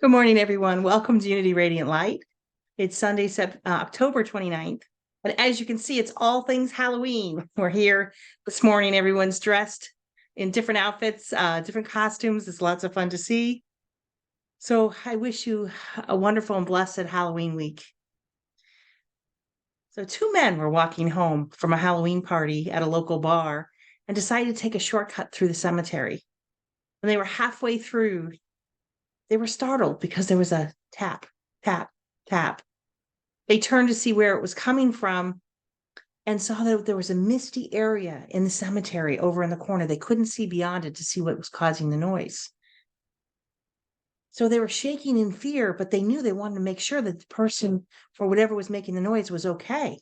Good morning, everyone. Welcome to Unity Radiant Light. It's Sunday, October 29th. And as you can see, it's all things Halloween. We're here this morning. Everyone's dressed in different outfits, different costumes. It's lots of fun to see. So I wish you a wonderful and blessed Halloween week. So two men were walking home from a Halloween party at a local bar and decided to take a shortcut through the cemetery. When they were halfway through, they were startled because there was a tap, tap, tap. They turned to see where it was coming from and saw that there was a misty area in the cemetery over in the corner. They couldn't see beyond it to see what was causing the noise. So they were shaking in fear, but they knew they wanted to make sure that the person or whatever was making the noise was okay.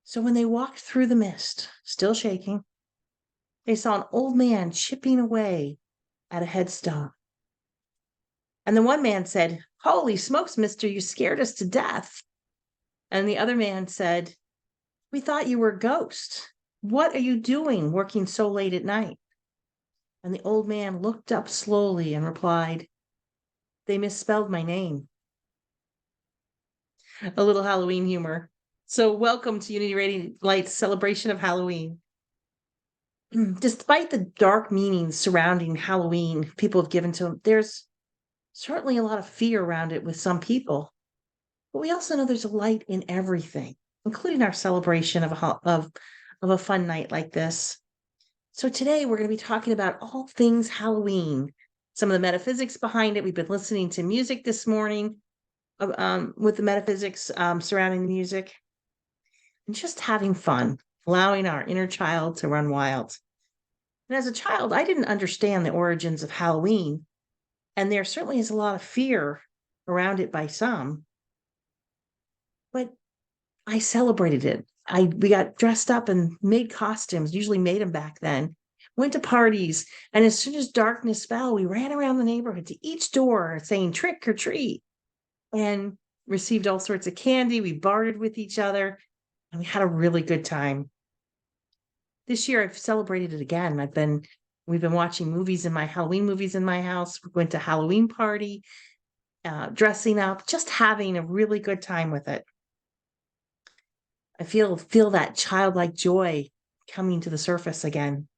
So when they walked through the mist, still shaking, they saw an old man chipping away at a headstone. And the one man said, "Holy smokes, mister, you scared us to death." And the other man said, "We thought you were a ghost. What are you doing working so late at night?" And the old man looked up slowly and replied, "They misspelled my name." A little Halloween humor. So welcome to Unity Radiant Light's celebration of Halloween. Despite the dark meanings surrounding Halloween people have given to them, there's certainly a lot of fear around it with some people. But we also know there's a light in everything, including our celebration of a fun night like this. So today we're going to be talking about all things Halloween, some of the metaphysics behind it. We've been listening to music this morning with the metaphysics surrounding the music, and just having fun, allowing our inner child to run wild. And as a child, I didn't understand the origins of Halloween, and there certainly is a lot of fear around it by some. But I celebrated it. We got dressed up and made costumes, usually made them back then, went to parties, and as soon as darkness fell, we ran around the neighborhood to each door saying trick or treat and received all sorts of candy. We bartered with each other and we had a really good time. This year I've celebrated it again. We've been watching Halloween movies in my house. We went to Halloween party, dressing up, just having a really good time with it. I feel that childlike joy coming to the surface again.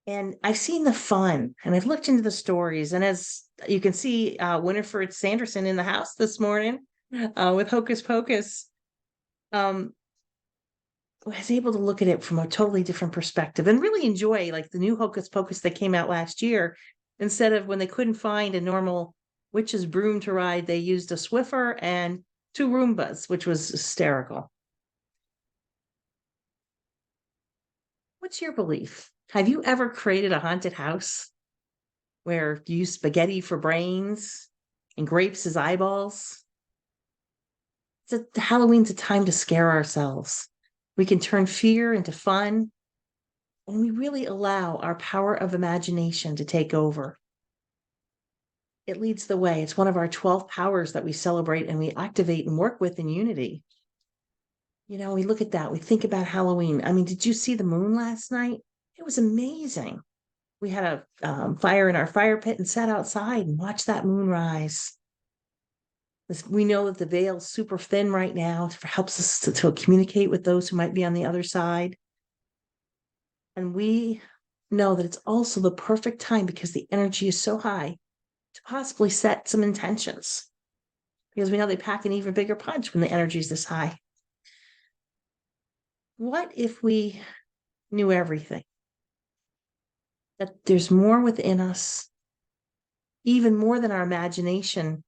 And I've seen the fun and I've looked into the stories. And as you can see, Winifred Sanderson in the house this morning with Hocus Pocus, was able to look at it from a totally different perspective and really enjoy like the new Hocus Pocus that came out last year. Instead of when they couldn't find a normal witch's broom to ride, they used a Swiffer and two Roombas, which was hysterical. What's your belief? Have you ever created a haunted house where you use spaghetti for brains and grapes as eyeballs? Halloween's a time to scare ourselves. We can turn fear into fun, and we really allow our power of imagination to take over. It leads the way. It's one of our 12 powers that we celebrate and we activate and work with in unity. You know, we look at that. We think about Halloween. I mean, did you see the moon last night? It was amazing. We had a fire in our fire pit and sat outside and watched that moon rise. We know that the veil's super thin right now. It helps us to communicate with those who might be on the other side. And we know that it's also the perfect time because the energy is so high to possibly set some intentions. Because we know they pack an even bigger punch when the energy is this high. What if we knew everything? That there's more within us, even more than our imagination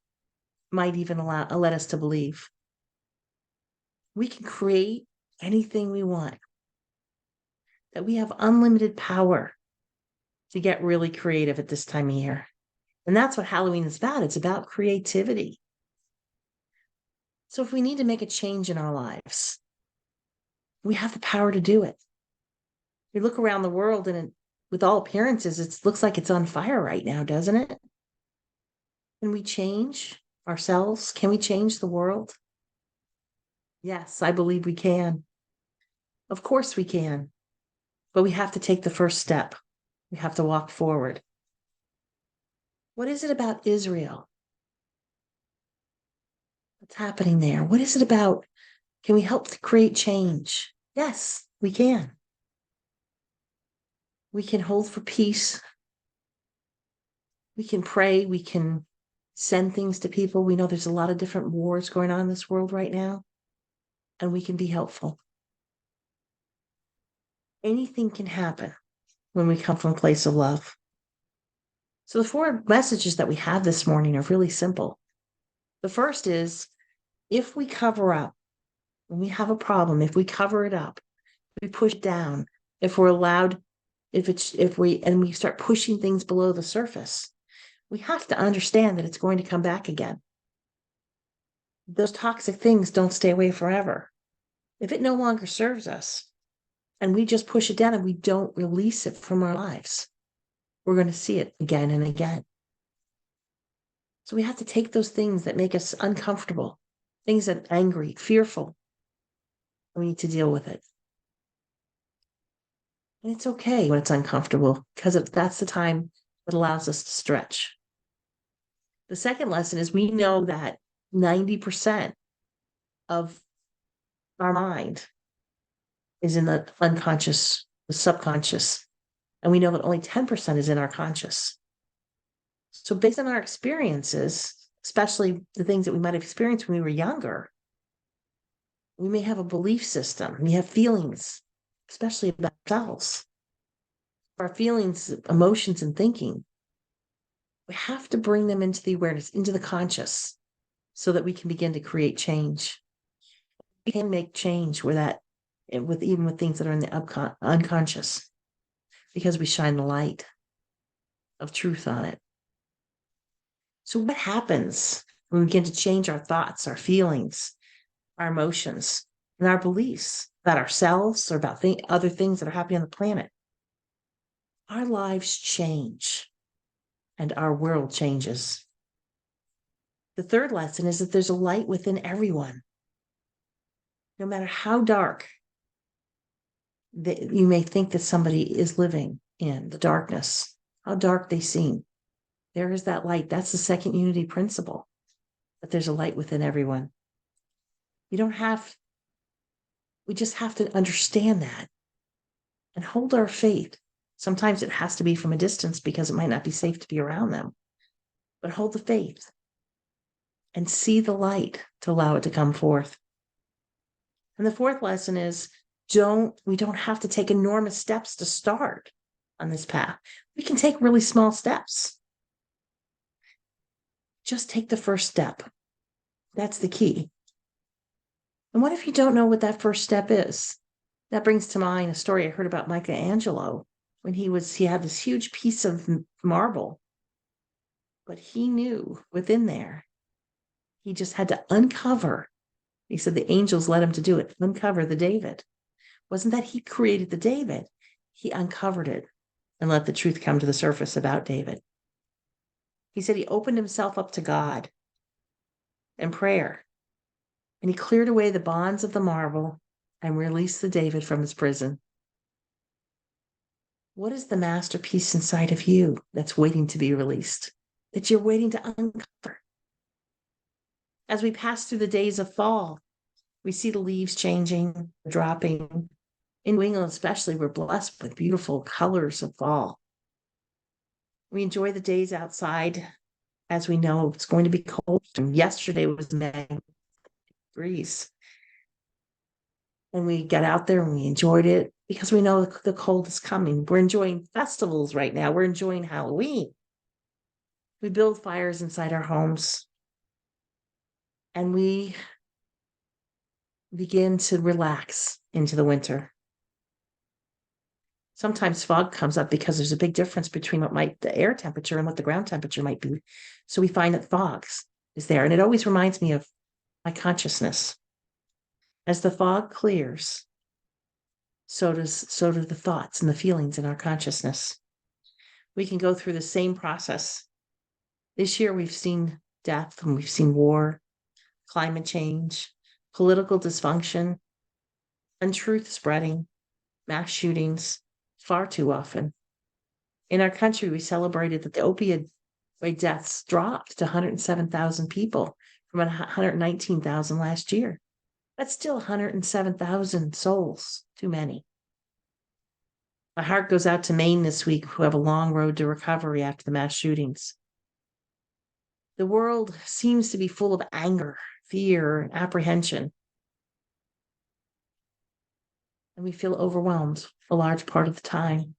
might even let us to believe. We can create anything we want. That we have unlimited power to get really creative at this time of year. And that's what Halloween is about. It's about creativity. So if we need to make a change in our lives, we have the power to do it. We look around the world and with all appearances, it looks like it's on fire right now, doesn't it? Can we change ourselves? Can we change the world? Yes, I believe we can. Of course we can. But we have to take the first step. We have to walk forward. What is it about Israel? What's happening there? What is it about? Can we help to create change? Yes, we can. We can hold for peace. We can pray. We can send things to people. We know there's a lot of different wars going on in this world right now, and we can be helpful. Anything can happen when we come from a place of love. So the four messages that we have this morning are really simple. The first is, if we cover up, when we have a problem, if we cover it up, we push down, if we're allowed, if we start pushing things below the surface, we have to understand that it's going to come back again. Those toxic things don't stay away forever. If it no longer serves us and we just push it down and we don't release it from our lives, we're going to see it again and again. So we have to take those things that make us uncomfortable, things that are angry, fearful. We need to deal with it. And it's okay when it's uncomfortable, because that's the time that allows us to stretch. The second lesson is, we know that 90% of our mind is in the unconscious, the subconscious. And we know that only 10% is in our conscious. So based on our experiences, especially the things that we might have experienced when we were younger, we may have a belief system, we have feelings, especially about ourselves, our feelings, emotions, and thinking. We have to bring them into the awareness, into the conscious, so that we can begin to create change. We can make change even with things that are in the unconscious, because we shine the light of truth on it. So what happens when we begin to change our thoughts, our feelings, our emotions, and our beliefs about ourselves or about other things that are happening on the planet? Our lives change and our world changes. The third lesson is that there's a light within everyone. No matter how dark that you may think that somebody is living in, the darkness, how dark they seem, there is that light. That's the second unity principle, that there's a light within everyone. We just have to understand that and hold our faith. Sometimes it has to be from a distance because it might not be safe to be around them, but hold the faith and see the light to allow it to come forth. And the fourth lesson is, we don't have to take enormous steps to start on this path. We can take really small steps. Just take the first step. That's the key. And what if you don't know what that first step is? That brings to mind a story I heard about Michelangelo when he had this huge piece of marble, but he knew within there, he just had to uncover. He said the angels led him to do it, uncover the David. Wasn't that he created the David? He uncovered it and let the truth come to the surface about David. He said he opened himself up to God and prayer, and he cleared away the bonds of the marble and released the David from his prison. What is the masterpiece inside of you that's waiting to be released, that you're waiting to uncover? As we pass through the days of fall, we see the leaves changing, dropping. In New England especially, we're blessed with beautiful colors of fall. We enjoy the days outside, as we know it's going to be cold. And yesterday was May degrees. And we got out there and we enjoyed it because we know the cold is coming. We're enjoying festivals right now. We're enjoying Halloween. We build fires inside our homes and we begin to relax into the winter. Sometimes fog comes up because there's a big difference between the air temperature and what the ground temperature might be. So we find that fog is there. And it always reminds me of my consciousness. As the fog clears, so do the thoughts and the feelings in our consciousness. We can go through the same process. This year, we've seen death and we've seen war, climate change, political dysfunction, untruth spreading, mass shootings, far too often. In our country, we celebrated that the opioid By deaths dropped to 107,000 people from 119,000 last year. That's still 107,000 souls too many. My heart goes out to Maine this week, who have a long road to recovery after the mass shootings. The world seems to be full of anger, fear, and apprehension. And we feel overwhelmed a large part of the time.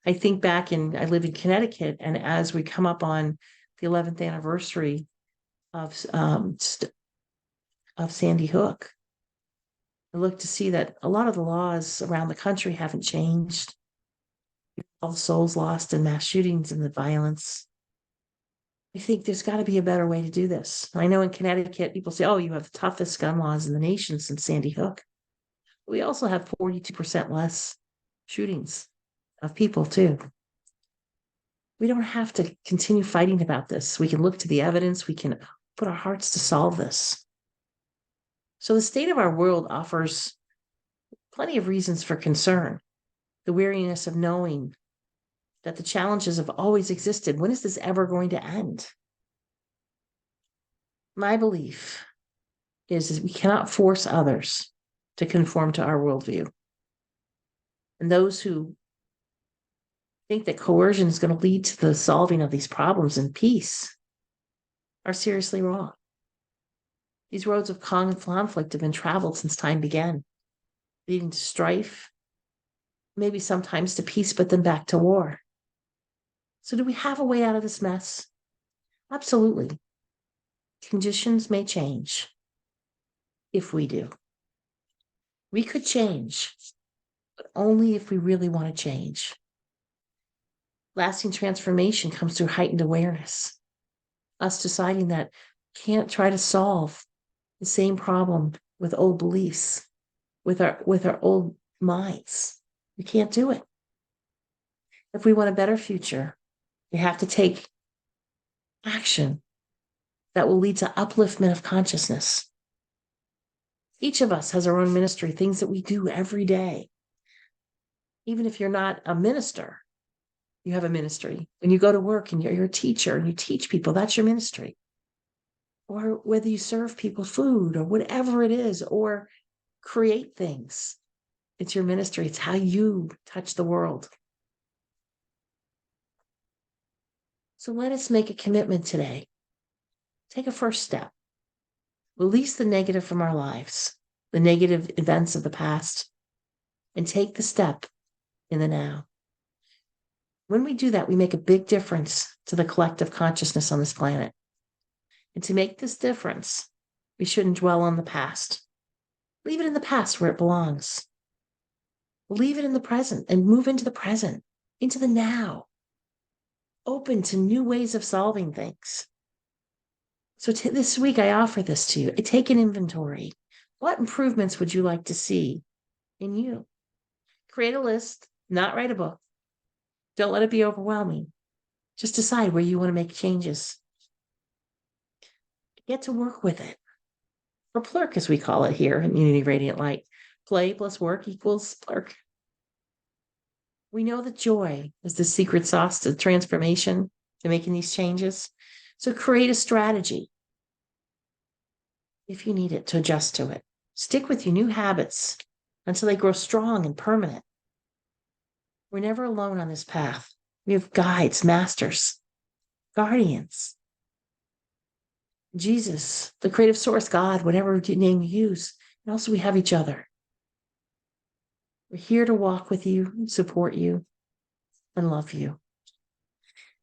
I think back I live in Connecticut, and as we come up on the 11th anniversary of Sandy Hook, I look to see that a lot of the laws around the country haven't changed. All the souls lost in mass shootings and the violence. I think there's got to be a better way to do this. I know in Connecticut, people say, oh, you have the toughest gun laws in the nation since Sandy Hook. But we also have 42% less shootings of people, too. We don't have to continue fighting about this. We can look to the evidence. We can put our hearts to solve this. So the state of our world offers plenty of reasons for concern. The weariness of knowing that the challenges have always existed. When is this ever going to end? My belief is we cannot force others to conform to our worldview. And those who think that coercion is going to lead to the solving of these problems in peace are seriously wrong. These roads of conflict have been traveled since time began, leading to strife, maybe sometimes to peace, but then back to war. So do we have a way out of this mess? Absolutely. Conditions may change if we do. We could change, but only if we really want to change. Lasting transformation comes through heightened awareness. Us deciding that we can't try to solve the same problem with old beliefs, with our old minds. We can't do it. If we want a better future, we have to take action that will lead to upliftment of consciousness. Each of us has our own ministry, things that we do every day. Even if you're not a minister, you have a ministry. When you go to work and you're a teacher and you teach people, that's your ministry. Or whether you serve people food or whatever it is, or create things, it's your ministry. It's how you touch the world. So let us make a commitment today. Take a first step. Release the negative from our lives, the negative events of the past, and take the step in the now. When we do that, we make a big difference to the collective consciousness on this planet. And to make this difference, we shouldn't dwell on the past. Leave it in the past where it belongs. Leave it in the present and move into the present, into the now. Open to new ways of solving things. So this week, I offer this to you. Take an inventory. What improvements would you like to see in you? Create a list, not write a book. Don't let it be overwhelming. Just decide where you want to make changes. Get to work with it. Or plurk, as we call it here in Unity Radiant Light. Play plus work equals plurk. We know that joy is the secret sauce to transformation, to making these changes. So create a strategy, if you need it, to adjust to it. Stick with your new habits until they grow strong and permanent. We're never alone on this path. We have guides, masters, guardians. Jesus, the creative source, God, whatever name you use. And also we have each other. We're here to walk with you, support you, and love you.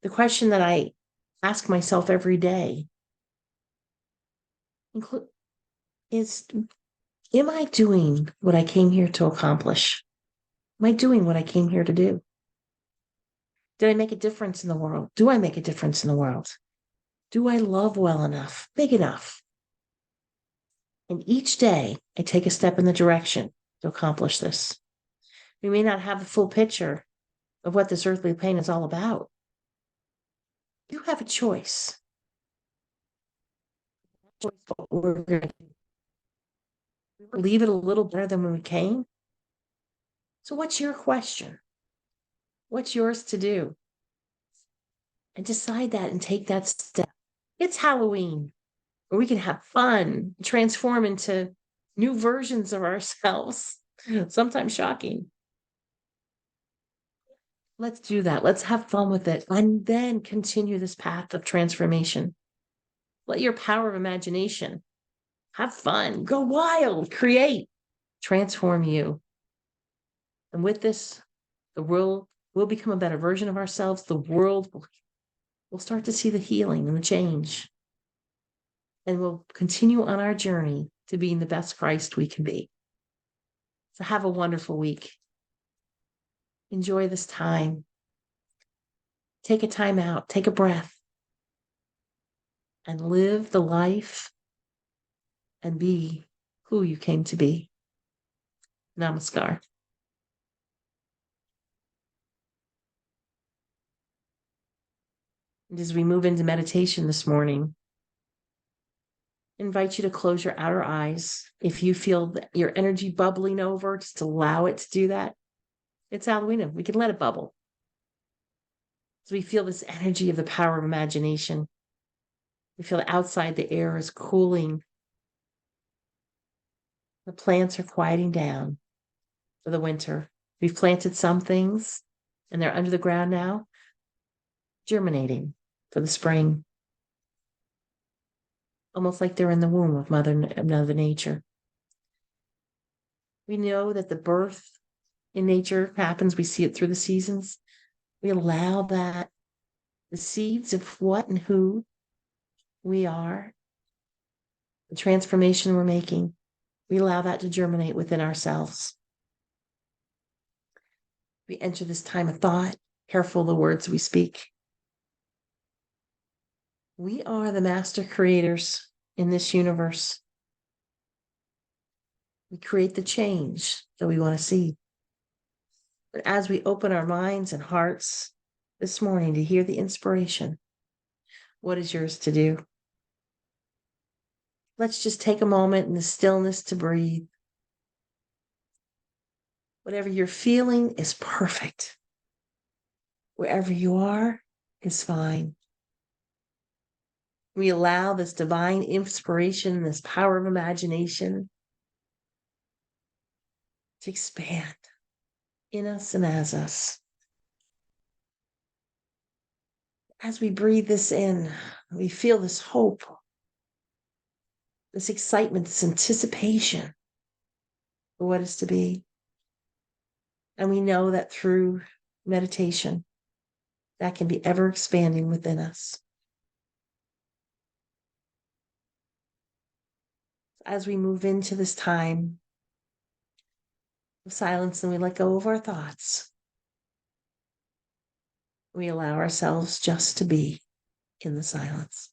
The question that I ask myself every day is, am I doing what I came here to accomplish? Am I doing what I came here to do? Did I make a difference in the world? Do I make a difference in the world? Do I love well enough, big enough? And each day I take a step in the direction to accomplish this. We may not have the full picture of what this earthly plane is all about. You have a choice. We're going to leave it a little better than when we came. So what's your question? What's yours to do? and decide that and take that step. It's Halloween, where we can have fun, transform into new versions of ourselves, sometimes shocking. Let's do that. Let's have fun with it and then continue this path of transformation. Let your power of imagination have fun, go wild, create, transform you. And with this, the world will become a better version of ourselves. The world will start to see the healing and the change. And we'll continue on our journey to being the best Christ we can be. So have a wonderful week. Enjoy this time. Take a time out, take a breath, and live the life and be who you came to be. Namaskar. And as we move into meditation this morning, I invite you to close your outer eyes. If you feel your energy bubbling over, just allow it to do that. It's Halloween. We can let it bubble. So we feel this energy of the power of imagination. We feel outside the air is cooling. The plants are quieting down for the winter. We've planted some things and they're under the ground now, germinating for the spring. Almost like they're in the womb of Mother Nature. We know that the birth in nature happens. We see it through the seasons. We allow that the seeds of what and who we are, the transformation we're making, we allow that to germinate within ourselves. We enter this time of thought, careful the words we speak. We are the master creators in this universe. We create the change that we want to see. But as we open our minds and hearts this morning to hear the inspiration, what is yours to do? Let's just take a moment in the stillness to breathe. Whatever you're feeling is perfect. Wherever you are is fine. We allow this divine inspiration, this power of imagination to expand in us and as us. As we breathe this in, we feel this hope, this excitement, this anticipation for what is to be. And we know that through meditation, that can be ever expanding within us. As we move into this time of silence and we let go of our thoughts, we allow ourselves just to be in the silence.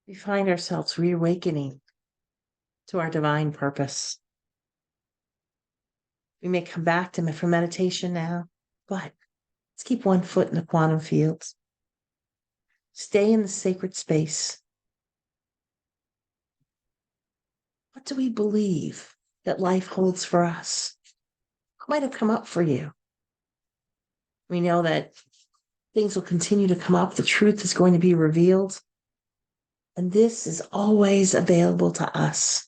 We find ourselves reawakening to our divine purpose. We may come back to for meditation now, but let's keep one foot in the quantum fields. Stay in the sacred space. What do we believe that life holds for us? What might have come up for you? We know that things will continue to come up. The truth is going to be revealed. And this is always available to us.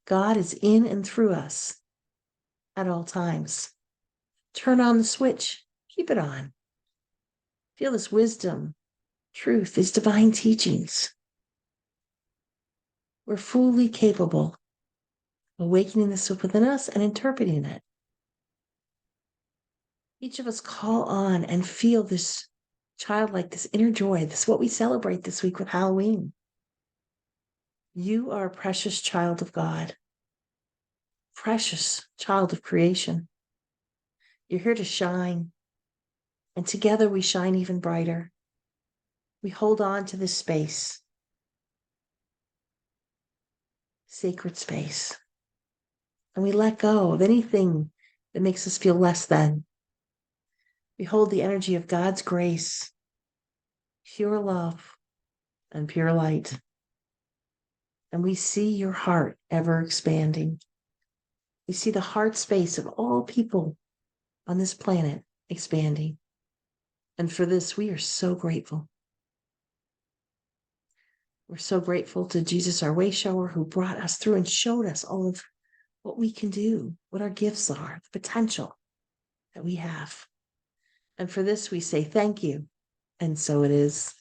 God is in and through us at all times. Turn on the switch. Keep it on. Feel this wisdom, truth, these divine teachings. We're fully capable of awakening this within us and interpreting it. Each of us call on and feel this childlike, this inner joy. This is what we celebrate this week with Halloween. You are a precious child of God, precious child of creation. You're here to shine, and together we shine even brighter. We hold on to this space, sacred space, and we let go of anything that makes us feel less than. We hold the energy of God's grace, pure love, and pure light. And we see your heart ever expanding. We see the heart space of all people on this planet expanding. And for this, we are so grateful. We're so grateful to Jesus, our way shower, who brought us through and showed us all of what we can do, what our gifts are, the potential that we have. And for this, we say thank you. And so it is.